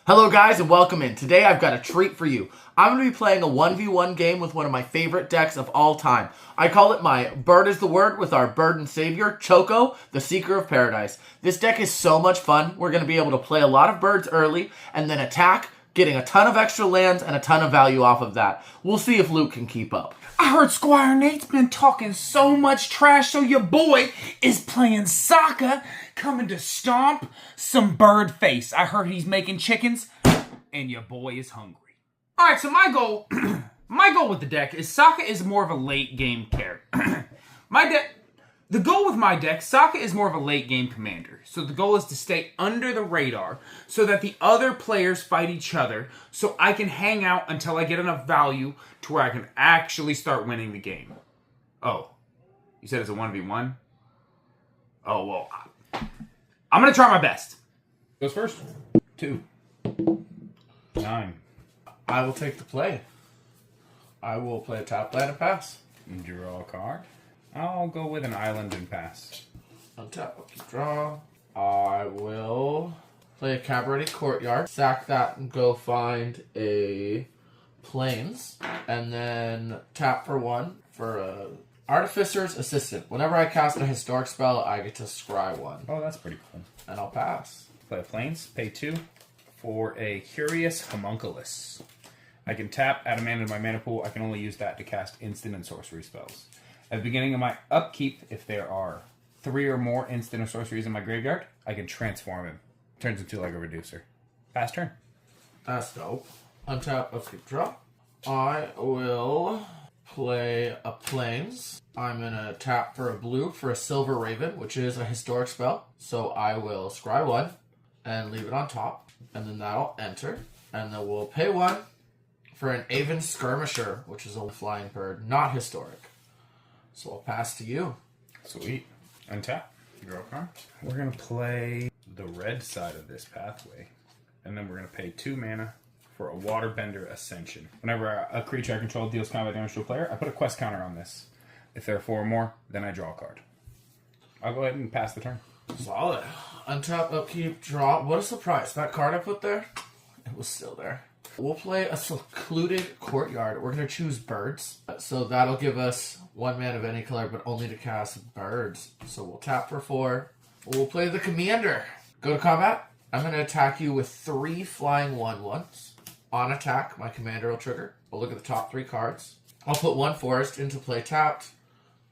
Hello guys and welcome in. Today I've got a treat for you. I'm going to be playing a 1v1 game with one of my favorite decks of all time. I call it my Bird is the Word with our Bird and Savior, Choco, the Seeker of Paradise. This deck is so much fun. We're going to be able to play a lot of birds early and then attack, getting a ton of extra lands and a ton of value off of that. We'll see if Luke can keep up. I heard Squire Nate's been talking so much trash, so your boy is playing sokka, coming to stomp some bird face. I heard he's making chickens, and your boy is hungry. Alright, so my goal with the deck is sokka is more of a late game character. The goal with my deck, sokka is more of a late game commander. So the goal is to stay under the radar so that the other players fight each other so I can hang out until I get enough value to where I can actually start winning the game. Oh, you said it's a 1v1? Oh, well, I'm going to try my best. Goes first. 2. 9. I will take the play. I will play a top land and pass. Draw a card. I'll go with an island and pass. Untap, keep draw. I will play a Cabaret Courtyard, sack that and go find a Plains, and then tap for 1 for a Artificer's Assistant. Whenever I cast a historic spell, I get to scry 1. Oh, that's pretty cool. And I'll pass. Play a Plains, pay 2 for a Curious Homunculus. I can tap, add a mana to my mana pool. I can only use that to cast instant and sorcery spells. At the beginning of my upkeep, if there are 3 or more instant or sorceries in my graveyard, I can transform him. Turns into like a reducer. Pass turn. That's dope. Untap, upkeep, draw. I will play a Plains. I'm going to tap for a blue for a Silver Raven, which is a historic spell. So I will scry 1 and leave it on top. And then that'll enter. And then we'll pay 1 for an Aven Skirmisher, which is a flying bird, not historic. So I'll pass to you. Sweet. Untap. Draw a card. We're going to play the red side of this pathway. And then we're going to pay 2 mana for a Waterbender Ascension. Whenever a creature I control deals combat damage to a player, I put a quest counter on this. If there are 4 or more, then I draw a card. I'll go ahead and pass the turn. Solid. Untap, upkeep, draw. What a surprise. That card I put there, it was still there. We'll play a Secluded Courtyard. We're going to choose birds. So that'll give us 1 mana of any color, but only to cast birds. So we'll tap for 4. We'll play the Commander. Go to combat. I'm going to attack you with 3 flying 1/1s. On attack, my Commander will trigger. We'll look at the top 3 cards. I'll put 1 forest into play tapped.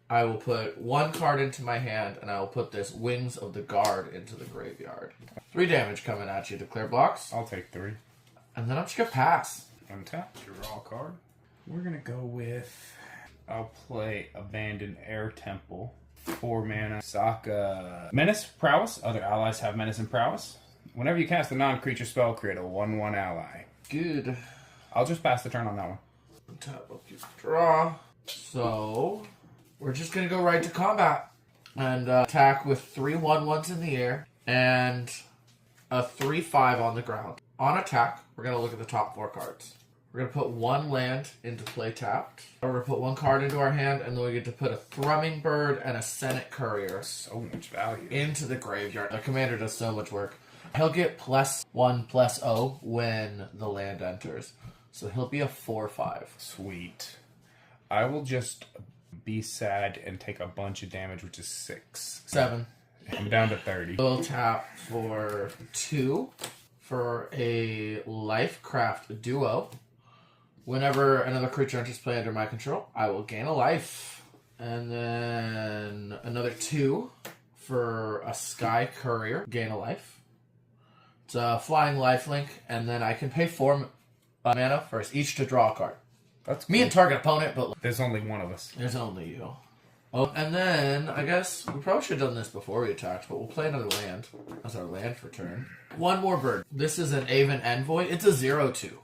I will put 1 card into my hand, and I will put this Wings of the Guard into the graveyard. 3 damage coming at you to clear blocks. I'll take 3. And then I'm just going to pass. Untap, draw a card. We're going to go with... I'll play Abandoned Air Temple. 4 mana. Sokka. Menace, Prowess. Other allies have Menace and Prowess. Whenever you cast a non-creature spell, create a 1/1 ally. Good. I'll just pass the turn on that one. Untap, upkeep, draw. So, we're just going to go right to combat. And attack with 3 1/1s in the air. And a 3/5 on the ground. On attack, we're going to look at the top 4 cards. We're going to put 1 land into play tapped. We're going to put 1 card into our hand, and then we get to put a Thrumming Bird and a Senate Courier. So much value. Into the graveyard. The commander does so much work. He'll get +1/+0 when the land enters. So he'll be a 4/5. Sweet. I will just be sad and take a bunch of damage, which is 6. 7. I'm down to 30. We'll tap for 2 for a Lifecraft Duo. Whenever another creature enters play under my control, I will gain a life. And then another 2 for a Sky Courier, gain a life. It's a flying lifelink, and then I can pay 4 mana first, each to draw a card. That's cool. Me and target opponent, but there's only one of us. There's only you. Oh, and then I guess we probably should have done this before we attacked, but we'll play another land as our land for turn. 1 more bird. This is an Aven Envoy. It's a 0/2.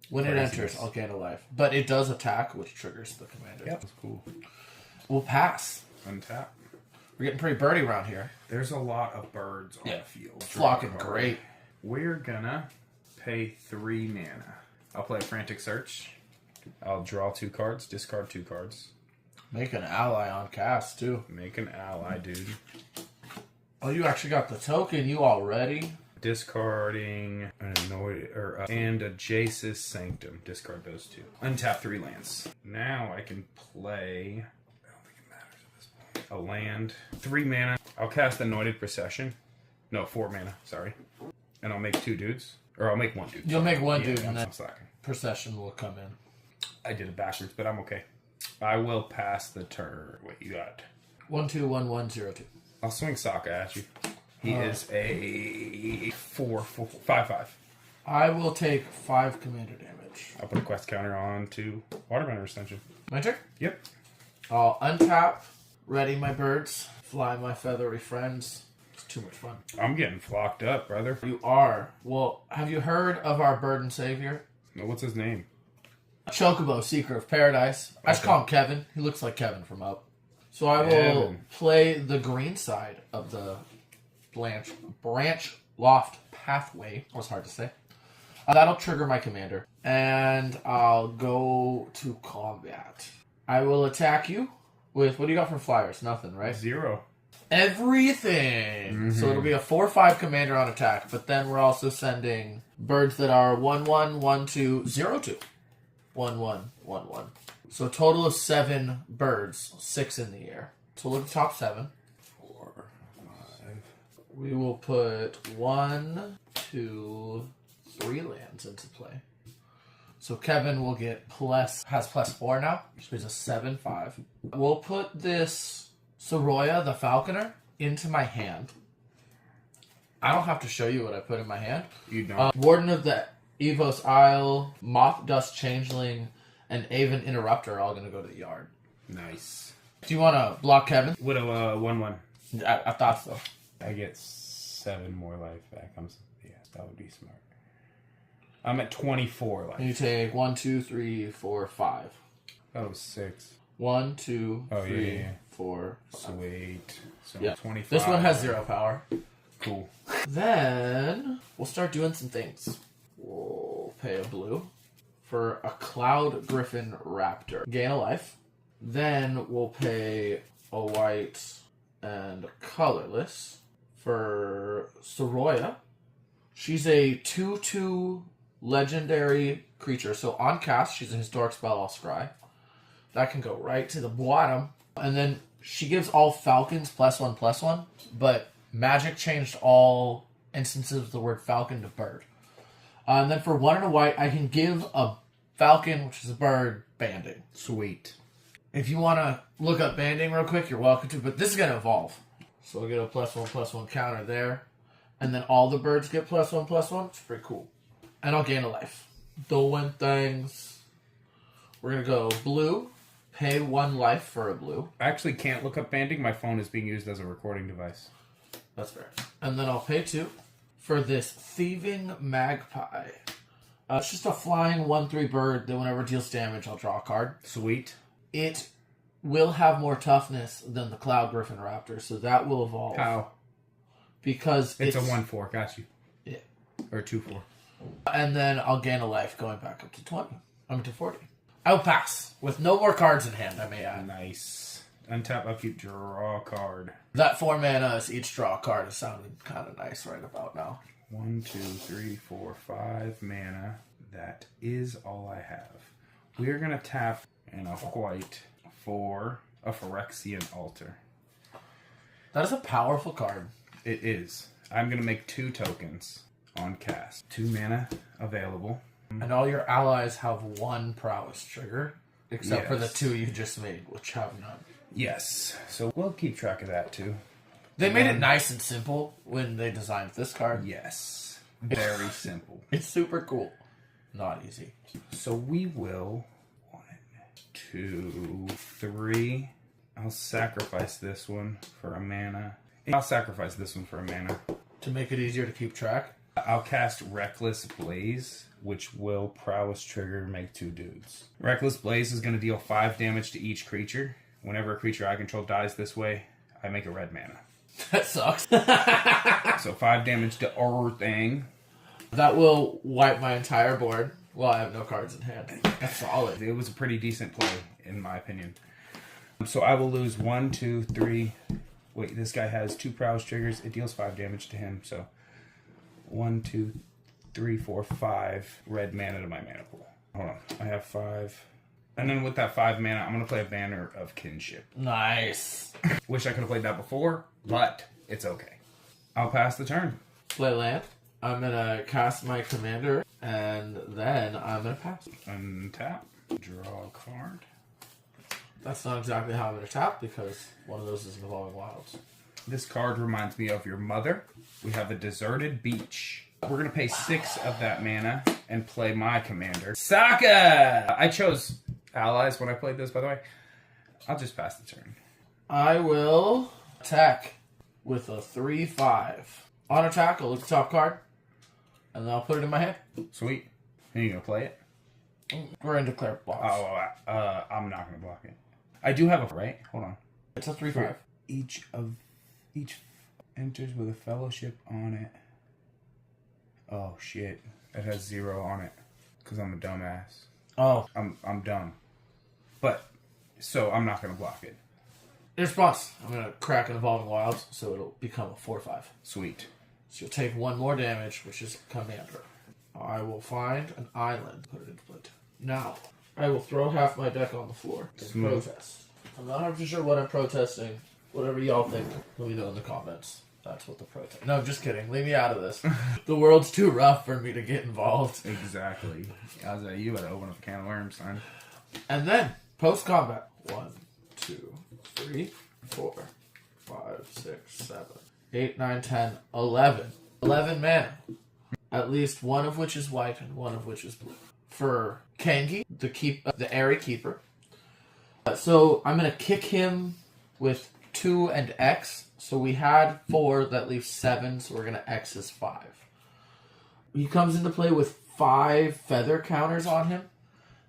When it enters, I'll gain a life. But it does attack, which triggers the commander. Yep, that's cool. We'll pass. Untap. We're getting pretty birdie around here. There's a lot of birds on the field. Flocking great. We're gonna pay 3 mana. I'll play Frantic Search. I'll draw 2 cards, discard 2 cards. Make an ally on cast, too. Make an ally, dude. Oh, you actually got the token, you already? Discarding and a Jace's Sanctum. Discard those two. Untap 3 lands. Now I can play. I don't think it matters at this point. A land, 3 mana. I'll cast Anointed Procession. No, 4 mana. Sorry, and I'll make 2 dudes, or I'll make 1 dude. You'll make 1 dude, I'm and then slacking. Procession will come in. I did it backwards, but I'm okay. I will pass the turn. Wait, you got 1/2/1/1/0/2. I'll swing Sokka at you. He is a 4/5/5. I will take 5 commander damage. I'll put a quest counter on to Waterbender Extension. My turn? Yep. I'll untap, ready my birds, fly my feathery friends. It's too much fun. I'm getting flocked up, brother. You are. Well, have you heard of our bird and savior? No, what's his name? Choco, Seeker of Paradise. I just call him Kevin. He looks like Kevin from Up. So I will Kevin. play the green side of the branch loft pathway. That was hard to say. That'll trigger my commander. And I'll go to combat. I will attack you with, what do you got for flyers? Nothing, right? 0. Everything. So it'll be a 4/5 commander on attack, but then we're also sending birds that are 1/1, 1/2, 0/2. 1/1, 1/1. So a total of 7 birds, 6 in the air. So look at the top 7. 4, 5. We will put 1, 2, 3 lands into play. So Kevin will get has +4 now. So he's a 7/5. We'll put this Soroya, the Falconer, into my hand. I don't have to show you what I put in my hand. You don't. Warden of the Evos Isle, Moth Dust Changeling, and Aven Interrupter are all going to go to the yard. Nice. Do you want to block Kevin? Widow, 1/1. I thought so. I get 7 more life back. That would be smart. I'm at 24 life. You take 1, 2, 3, 4, 5. That was 6. 1, 2, Oh, 3, yeah. 4, 5. Sweet. So Yeah. 25. This one has 0 power. Cool. Then we'll start doing some things. We'll pay a blue for a Cloud Griffin Raptor. Gain a life. Then we'll pay a white and colorless for Soroya. She's a 2/2 legendary creature. So on cast, she's a historic spell, I'll scry. That can go right to the bottom. And then she gives all falcons +1/+1, but Magic changed all instances of the word falcon to bird. And then for 1 and a white, I can give a falcon, which is a bird, banding. Sweet. If you want to look up banding real quick, you're welcome to, but this is going to evolve. So we'll get a +1/+1 counter there. And then all the birds get +1/+1. It's pretty cool. And I'll gain a life. Doing things. We're going to go blue. Pay 1 life for a blue. I actually can't look up banding. My phone is being used as a recording device. That's fair. And then I'll pay 2 for this Thieving Magpie. It's just a flying 1/3 bird that whenever it deals damage, I'll draw a card. Sweet. It will have more toughness than the Cloud Griffin Raptor, so that will evolve. How? Because It's a 1/4. Got you. Yeah. Or 2/4. And then I'll gain a life going back up to 20. I'm to 40. I'll pass. With no more cards in hand, I may add. Nice. Untap, upkeep, draw a card. That 4 mana is each draw a card is sounding kind of nice right about now. 1, 2, 3, 4, 5 mana. That is all I have. We're going to tap in a white for a Phyrexian Altar. That is a powerful card. It is. I'm going to make 2 tokens on cast. 2 mana available. And all your allies have 1 prowess trigger, except for the Yes. 2 you just made, which have none. Yes. So we'll keep track of that too. They made it nice and simple when they designed this card. Yes. Very simple. It's super cool. Not easy. So we will 1, 2, 3. I'll sacrifice this one for a mana. I'll sacrifice this one for a mana. To make it easier to keep track. I'll cast Reckless Blaze, which will prowess trigger make 2 dudes. Reckless Blaze is going to deal 5 damage to each creature. Whenever a creature I control dies this way, I make a red mana. That sucks. So 5 damage to our thing. That will wipe my entire board. Well, I have no cards in hand. That's solid. It was a pretty decent play, in my opinion. So I will lose 1, 2, 3. Wait, this guy has 2 prowess triggers. It deals 5 damage to him. So 1, 2, 3, 4, 5 red mana to my mana pool. Hold on. I have 5. And then with that 5 mana, I'm going to play a Banner of Kinship. Nice. Wish I could have played that before, but it's okay. I'll pass the turn. Play land. I'm going to cast my commander, and then I'm going to pass. Untap. Draw a card. That's not exactly how I'm going to tap, because one of those is Evolving Wilds. This card reminds me of your mother. We have a Deserted Beach. We're going to pay 6 of that mana and play my commander. Sokka! I chose allies when I played this, by the way. I'll just pass the turn. I will attack with a 3/5. On attack, I'll look at the top card, and then I'll put it in my hand. Sweet. Are you going to play it? We're in declare box. I'm not going to block it. I do have a... Right? Hold on. It's a 3/5. Each enters with a fellowship on it. Oh, shit. It has 0 on it. Because I'm a dumbass. Oh. I'm dumb. But, so I'm not going to block it. In response, I'm going to crack an Evolving Wilds, so it'll become a 4/5. Sweet. So you'll take 1 more damage, which is commander. I will find an island, put it into play. Now, I will throw half my deck on the floor to protest. I'm not 100% sure what I'm protesting. Whatever y'all think, let me know in the comments. That's what the protest... No, just kidding. Leave me out of this. The world's too rough for me to get involved. Exactly. I was like, you better open up a can of worms, son. And then, post-combat. 1, 2, 3, 4, 5, 6, 7, 8, 9, 10, 11. 11 mana. At least one of which is white and one of which is blue. For Kangi, the Airy Keeper. So I'm going to kick him with 2 and X. So we had 4, that leaves 7, so we're going to X his 5. He comes into play with 5 feather counters on him.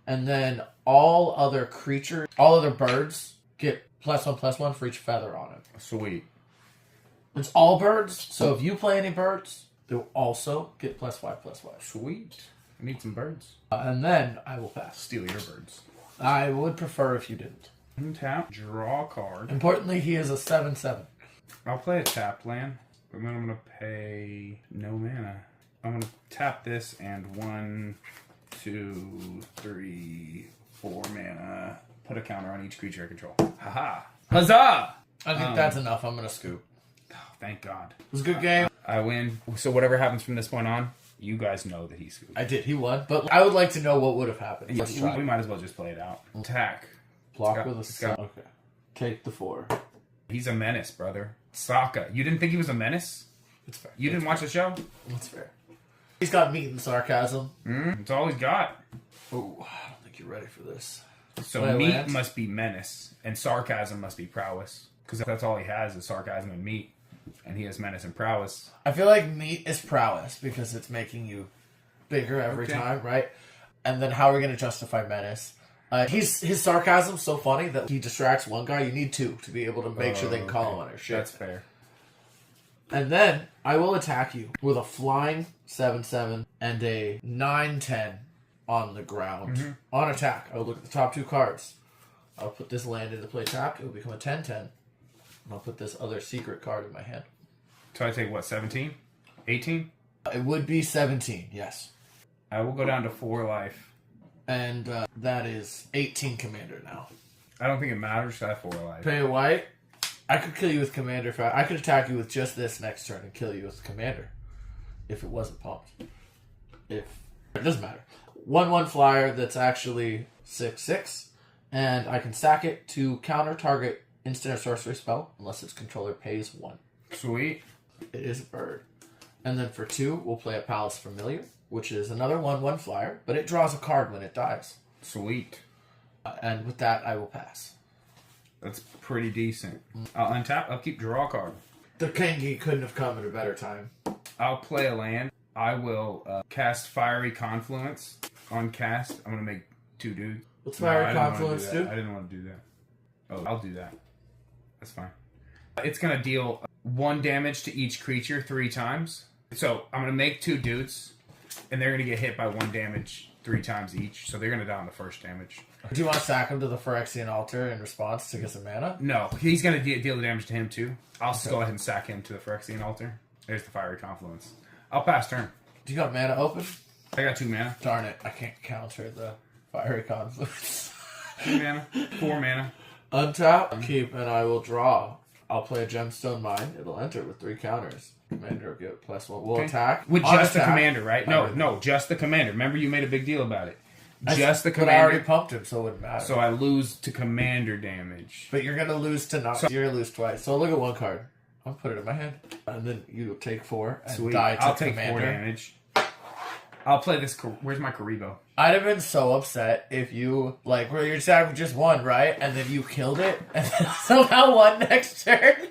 And then all other birds get +1/+1 for each feather on him. Sweet. It's all birds, so if you play any birds, they'll also get +5/+5. Sweet. I need some birds. And then I will pass. Steal your birds. I would prefer if you didn't. Untap. Draw a card. Importantly, he is a 7/7. I'll play a tap land. But then I'm going to pay no mana. I'm going to tap this and 1, 2, 3, 4 mana. Put a counter on each creature I control. Haha. Huzzah! I think that's enough. I'm going to scoop. Oh, thank God. It was a good game. I win. So whatever happens from this point on, you guys know that he scooped. I did. He won. But I would like to know what would have happened. Let's try. We might as well just play it out. Attack. Block with a 7. Okay. Take the 4. He's a menace, brother. Sokka. You didn't think he was a menace? It's fair. You didn't watch the show? That's fair. He's got meat and sarcasm. It's all he's got. Oh, I don't think you're ready for this. So meat must be menace, and sarcasm must be prowess. Because that's all he has is sarcasm and meat. And he has menace and prowess. I feel like meat is prowess because it's making you bigger every time, right? And then how are we going to justify menace? His sarcasm's so funny that he distracts one guy. You need 2 to be able to make sure they can call him on their shit. That's fair. And then I will attack you with a flying 7/7 and a 9/10 on the ground. On attack, I will look at the top 2 cards. I'll put this land into play tapped. It will become a 10/10. And I'll put this other secret card in my hand. So I take what, 17? 18? It would be 17, yes. I will go down to 4 life. And that is 18 commander now. I don't think it matters. I have 4 life. Pay a white. I could kill you with commander. I could attack you with just this next turn and kill you with commander. If it wasn't pumped. It doesn't matter. 1/1 flyer that's actually 6/6. And I can sack it to counter target instant or sorcery spell unless its controller pays 1. Sweet. It is a bird. And then for 2, we'll play a Palace Familiar, which is another 1/1 flyer, but it draws a card when it dies. Sweet. And with that, I will pass. That's pretty decent. I'll untap. I'll keep draw card. The Kangi couldn't have come at a better time. I'll play a land. I will cast Fiery Confluence on cast. I'm going to make 2 dudes. What's Fiery Confluence do? I didn't want to do that. Oh, I'll do that. That's fine. It's going to deal 1 damage to each creature 3 times. So I'm going to make 2 dudes, and they're going to get hit by 1 damage 3 times each. So they're going to die on the first damage. Do you want to sack him to the Phyrexian Altar in response to get some mana? No, he's going to deal the damage to him too. I'll go ahead and sack him to the Phyrexian Altar. There's the Fiery Confluence. I'll pass turn. Do you got mana open? I got 2 mana. Darn it, I can't counter the fiery conflicts. 2 mana. 4 mana. Untap, keep, and I will draw. I'll play a gemstone mine. It'll enter with 3 counters. Commander will get +1. We'll attack. With On just the attack. commander, right? No, just the commander. Remember you made a big deal about it. Just the But I already commander. pumped him, so it wouldn't matter. So I lose to commander damage. But you're gonna lose to not. You're gonna lose twice. So I'll look at 1 card. I'll put it in my hand, and then you take 4 and Sweet. die to I'll take commander. 4 damage. I'll play this. Where's my Karibo? I'd have been so upset if you where your attack with just 1, right, and then you killed it, and then somehow won next turn.